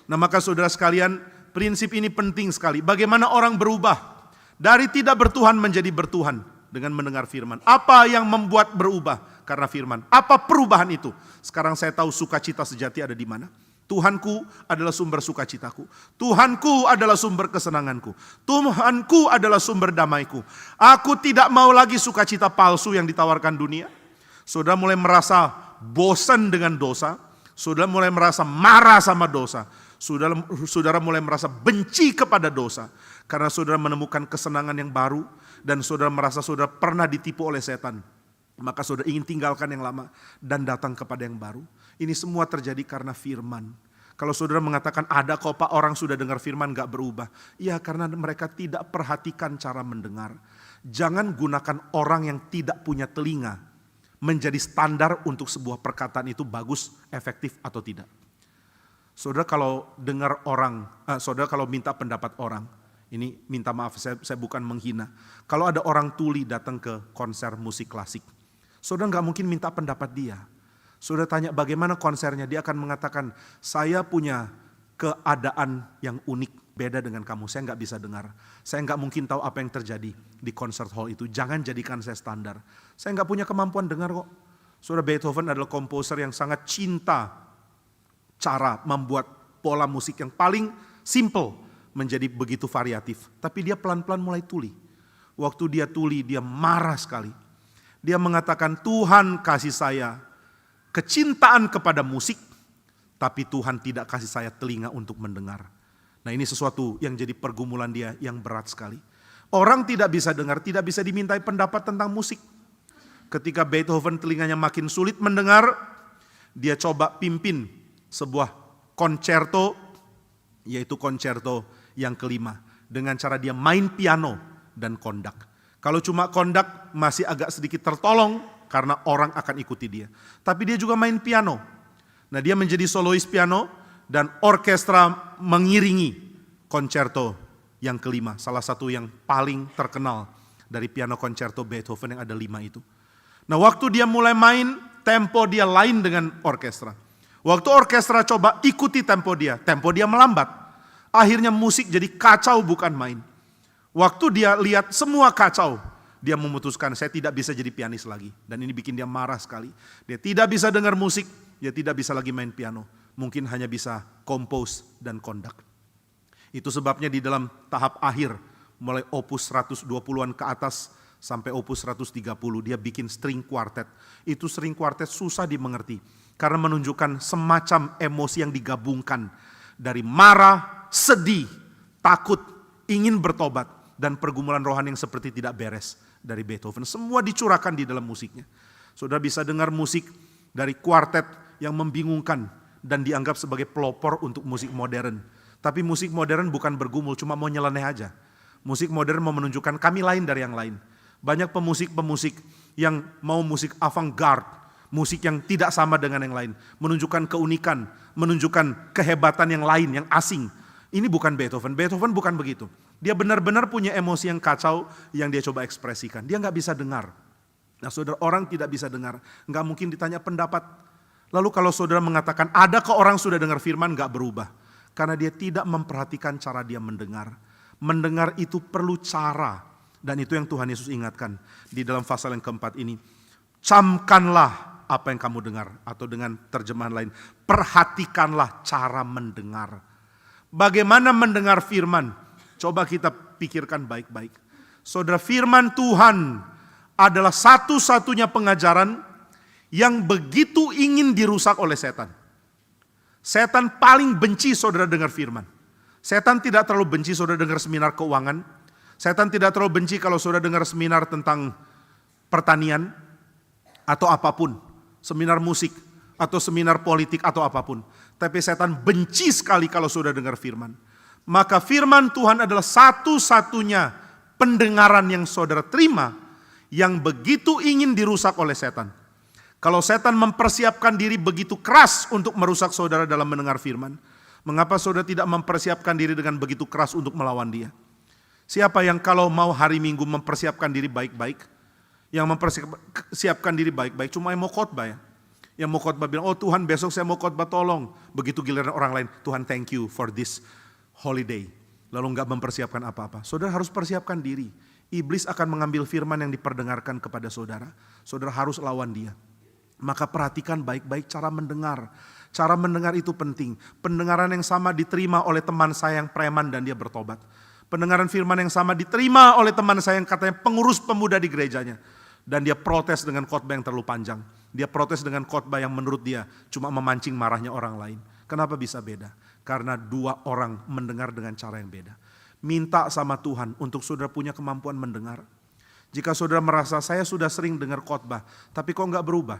Nah maka saudara sekalian, prinsip ini penting sekali. Bagaimana orang berubah dari tidak bertuhan menjadi bertuhan dengan mendengar firman. Apa yang membuat berubah? Karena firman. Apa perubahan itu? Sekarang saya tahu sukacita sejati ada di mana. Tuhanku adalah sumber sukacitaku. Tuhanku adalah sumber kesenanganku. Tuhanku adalah sumber damaiku. Aku tidak mau lagi sukacita palsu yang ditawarkan dunia. Saudara mulai merasa bosan dengan dosa. Saudara mulai merasa marah sama dosa. Saudara mulai merasa benci kepada dosa. Karena saudara menemukan kesenangan yang baru. Dan saudara merasa saudara pernah ditipu oleh setan. Maka saudara ingin tinggalkan yang lama dan datang kepada yang baru. Ini semua terjadi karena firman. Kalau saudara mengatakan ada kok Pak orang sudah dengar firman gak berubah. Ya karena mereka tidak perhatikan cara mendengar. Jangan gunakan orang yang tidak punya telinga menjadi standar untuk sebuah perkataan itu bagus, efektif atau tidak. Saudara kalau dengar orang, saudara kalau minta pendapat orang. Ini minta maaf saya bukan menghina. Kalau ada orang tuli datang ke konser musik klasik. Saudara gak mungkin minta pendapat dia. Saudara tanya bagaimana konsernya, dia akan mengatakan, saya punya keadaan yang unik, beda dengan kamu, saya nggak bisa dengar. Saya nggak mungkin tahu apa yang terjadi di concert hall itu, jangan jadikan saya standar. Saya nggak punya kemampuan dengar kok. Saudara, Beethoven adalah komposer yang sangat cinta cara membuat pola musik yang paling simple menjadi begitu variatif. Tapi dia pelan-pelan mulai tuli. Waktu dia tuli, dia marah sekali. Dia mengatakan, Tuhan kasih saya kecintaan kepada musik, tapi Tuhan tidak kasih saya telinga untuk mendengar. Nah, ini sesuatu yang jadi pergumulan dia yang berat sekali. Orang tidak bisa dengar, tidak bisa dimintai pendapat tentang musik. Ketika Beethoven telinganya makin sulit mendengar, dia coba pimpin sebuah konserto, yaitu konserto yang kelima, dengan cara dia main piano dan kondak. Kalau cuma kondak masih agak sedikit tertolong karena orang akan ikuti dia. Tapi dia juga main piano. Nah, dia menjadi solois piano dan orkestra mengiringi konserto yang kelima. Salah satu yang paling terkenal dari piano konserto Beethoven yang ada 5 itu. Nah, waktu dia mulai main, tempo dia lain dengan orkestra. Waktu orkestra coba ikuti tempo dia melambat. Akhirnya musik jadi kacau bukan main. Waktu dia lihat semua kacau, dia memutuskan saya tidak bisa jadi pianis lagi. Dan ini bikin dia marah sekali. Dia tidak bisa dengar musik, dia tidak bisa lagi main piano. Mungkin hanya bisa compose dan kondak. Itu sebabnya di dalam tahap akhir, mulai opus 120-an ke atas sampai opus 130, dia bikin string quartet. Itu string quartet susah dimengerti karena menunjukkan semacam emosi yang digabungkan dari marah, sedih, takut, ingin bertobat, dan pergumulan rohani yang seperti tidak beres dari Beethoven. Semua dicurahkan di dalam musiknya. Saudara bisa dengar musik dari quartet yang membingungkan dan dianggap sebagai pelopor untuk musik modern. Tapi musik modern bukan bergumul, cuma mau nyeleneh aja. Musik modern mau menunjukkan kami lain dari yang lain. Banyak pemusik-pemusik yang mau musik avant-garde, musik yang tidak sama dengan yang lain. Menunjukkan keunikan, menunjukkan kehebatan yang lain, yang asing. Ini bukan Beethoven, Beethoven bukan begitu. Dia benar-benar punya emosi yang kacau yang dia coba ekspresikan. Dia nggak bisa dengar. Nah, saudara, orang tidak bisa dengar, nggak mungkin ditanya pendapat. Lalu kalau saudara mengatakan, adakah orang sudah dengar firman, nggak berubah. Karena dia tidak memperhatikan cara dia mendengar. Mendengar itu perlu cara. Dan itu yang Tuhan Yesus ingatkan di dalam pasal yang keempat ini. Camkanlah apa yang kamu dengar. Atau dengan terjemahan lain, perhatikanlah cara mendengar. Bagaimana mendengar firman? Coba kita pikirkan baik-baik. Saudara, firman Tuhan adalah satu-satunya pengajaran yang begitu ingin dirusak oleh setan. Setan paling benci saudara dengar firman. Setan tidak terlalu benci saudara dengar seminar keuangan. Setan tidak terlalu benci kalau saudara dengar seminar tentang pertanian atau apapun. Seminar musik atau seminar politik atau apapun. Tapi setan benci sekali kalau saudara dengar firman. Maka firman Tuhan adalah satu-satunya pendengaran yang saudara terima yang begitu ingin dirusak oleh setan. Kalau setan mempersiapkan diri begitu keras untuk merusak saudara dalam mendengar firman, mengapa saudara tidak mempersiapkan diri dengan begitu keras untuk melawan dia? Siapa yang kalau mau hari Minggu mempersiapkan diri baik-baik, yang mempersiapkan diri baik-baik cuma yang mau khotbah ya. Yang mau khotbah bilang, oh Tuhan besok saya mau khotbah tolong. Begitu giliran orang lain, Tuhan thank you for this holiday. Lalu enggak mempersiapkan apa-apa. Saudara harus persiapkan diri. Iblis akan mengambil firman yang diperdengarkan kepada saudara. Saudara harus lawan dia. Maka perhatikan baik-baik cara mendengar. Cara mendengar itu penting. Pendengaran yang sama diterima oleh teman saya yang preman dan dia bertobat. Pendengaran firman yang sama diterima oleh teman saya yang katanya pengurus pemuda di gerejanya. Dan dia protes dengan khotbah yang terlalu panjang. Dia protes dengan khotbah yang menurut dia cuma memancing marahnya orang lain. Kenapa bisa beda? Karena dua orang mendengar dengan cara yang beda. Minta sama Tuhan untuk saudara punya kemampuan mendengar. Jika saudara merasa saya sudah sering dengar khotbah, tapi kok enggak berubah?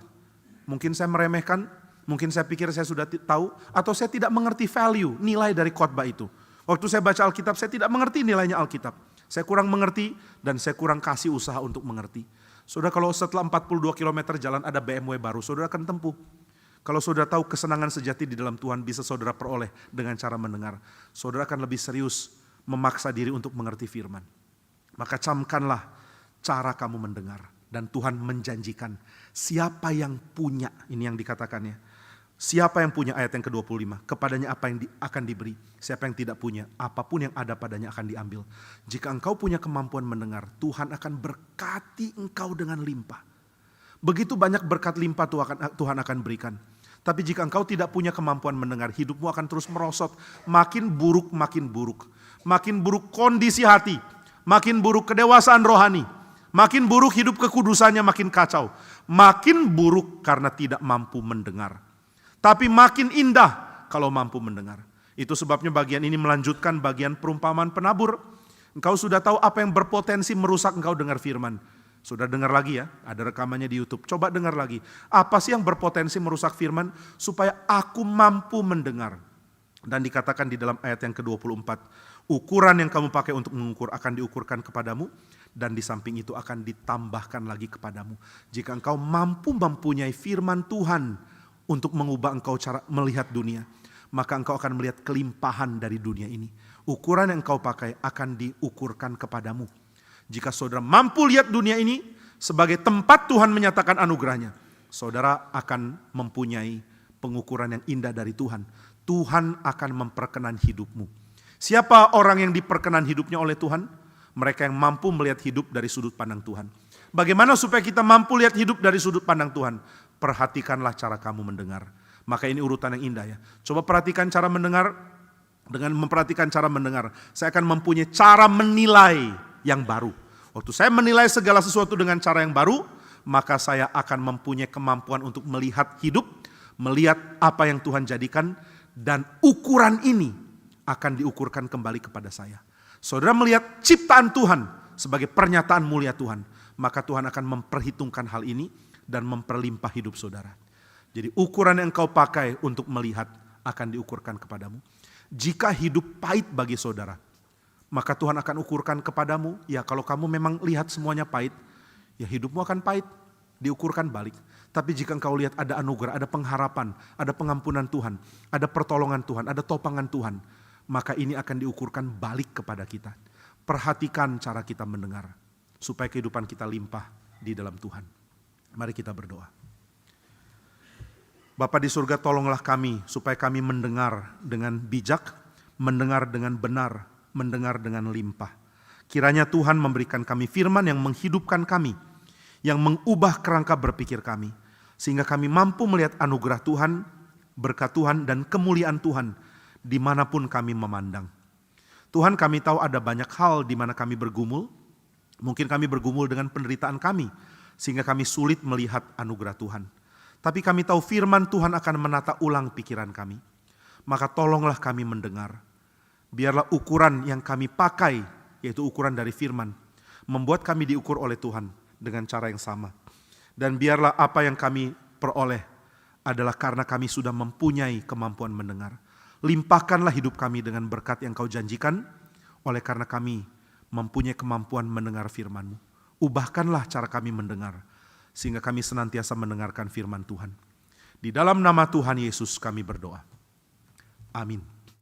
Mungkin saya meremehkan, mungkin saya pikir saya sudah tahu, atau saya tidak mengerti value, nilai dari khotbah itu. Waktu saya baca Alkitab, saya tidak mengerti nilainya Alkitab. Saya kurang mengerti dan saya kurang kasih usaha untuk mengerti. Saudara, kalau setelah 42 km jalan ada BMW baru, saudara akan tempuh. Kalau saudara tahu kesenangan sejati di dalam Tuhan bisa saudara peroleh dengan cara mendengar, saudara akan lebih serius memaksa diri untuk mengerti firman. Maka camkanlah cara kamu mendengar. Dan Tuhan menjanjikan siapa yang punya, ini yang dikatakannya. Siapa yang punya ayat yang ke-25, kepadanya apa yang akan diberi. Siapa yang tidak punya, apapun yang ada padanya akan diambil. Jika engkau punya kemampuan mendengar, Tuhan akan berkati engkau dengan limpah. Begitu banyak berkat limpah Tuhan akan berikan. Tapi jika engkau tidak punya kemampuan mendengar, hidupmu akan terus merosot. Makin buruk, makin buruk. Makin buruk kondisi hati. Makin buruk kedewasaan rohani. Makin buruk hidup kekudusannya makin kacau. Makin buruk karena tidak mampu mendengar. Tapi makin indah kalau mampu mendengar. Itu sebabnya bagian ini melanjutkan bagian perumpamaan penabur. Engkau sudah tahu apa yang berpotensi merusak engkau dengar firman. Sudah dengar lagi ya, ada rekamannya di YouTube. Coba dengar lagi. Apa sih yang berpotensi merusak firman? Supaya aku mampu mendengar. Dan dikatakan di dalam ayat yang ke-24, ukuran yang kamu pakai untuk mengukur akan diukurkan kepadamu, dan di samping itu akan ditambahkan lagi kepadamu. Jika engkau mampu mempunyai firman Tuhan untuk mengubah engkau cara melihat dunia, maka engkau akan melihat kelimpahan dari dunia ini. Ukuran yang engkau pakai akan diukurkan kepadamu. Jika saudara mampu lihat dunia ini sebagai tempat Tuhan menyatakan anugerahnya, saudara akan mempunyai pengukuran yang indah dari Tuhan. Tuhan akan memperkenan hidupmu. Siapa orang yang diperkenan hidupnya oleh Tuhan? Mereka yang mampu melihat hidup dari sudut pandang Tuhan. Bagaimana supaya kita mampu lihat hidup dari sudut pandang Tuhan? Perhatikanlah cara kamu mendengar. Maka ini urutan yang indah ya. Coba perhatikan cara mendengar. Dengan memperhatikan cara mendengar, saya akan mempunyai cara menilai yang baru. Waktu saya menilai segala sesuatu dengan cara yang baru, maka saya akan mempunyai kemampuan untuk melihat hidup, melihat apa yang Tuhan jadikan, dan ukuran ini akan diukurkan kembali kepada saya. Saudara melihat ciptaan Tuhan sebagai pernyataan mulia Tuhan, maka Tuhan akan memperhitungkan hal ini dan memperlimpah hidup saudara. Jadi ukuran yang engkau pakai untuk melihat akan diukurkan kepadamu. Jika hidup pahit bagi saudara, maka Tuhan akan ukurkan kepadamu, ya kalau kamu memang lihat semuanya pahit, ya hidupmu akan pahit, diukurkan balik. Tapi jika engkau lihat ada anugerah, ada pengharapan, ada pengampunan Tuhan, ada pertolongan Tuhan, ada topangan Tuhan, maka ini akan diukurkan balik kepada kita. Perhatikan cara kita mendengar, supaya kehidupan kita limpah di dalam Tuhan. Mari kita berdoa. Bapa di surga, tolonglah kami supaya kami mendengar dengan bijak, mendengar dengan benar, mendengar dengan limpah. Kiranya Tuhan memberikan kami firman yang menghidupkan kami, yang mengubah kerangka berpikir kami, sehingga kami mampu melihat anugerah Tuhan, berkat Tuhan, dan kemuliaan Tuhan dimanapun kami memandang. Tuhan, kami tahu ada banyak hal di mana kami bergumul, mungkin kami bergumul dengan penderitaan kami, sehingga kami sulit melihat anugerah Tuhan. Tapi kami tahu firman Tuhan akan menata ulang pikiran kami. Maka tolonglah kami mendengar. Biarlah ukuran yang kami pakai, yaitu ukuran dari firman, membuat kami diukur oleh Tuhan dengan cara yang sama. Dan biarlah apa yang kami peroleh adalah karena kami sudah mempunyai kemampuan mendengar. Limpahkanlah hidup kami dengan berkat yang Kau janjikan, oleh karena kami mempunyai kemampuan mendengar firman-Mu. Ubahkanlah cara kami mendengar, sehingga kami senantiasa mendengarkan firman Tuhan. Di dalam nama Tuhan Yesus kami berdoa. Amin.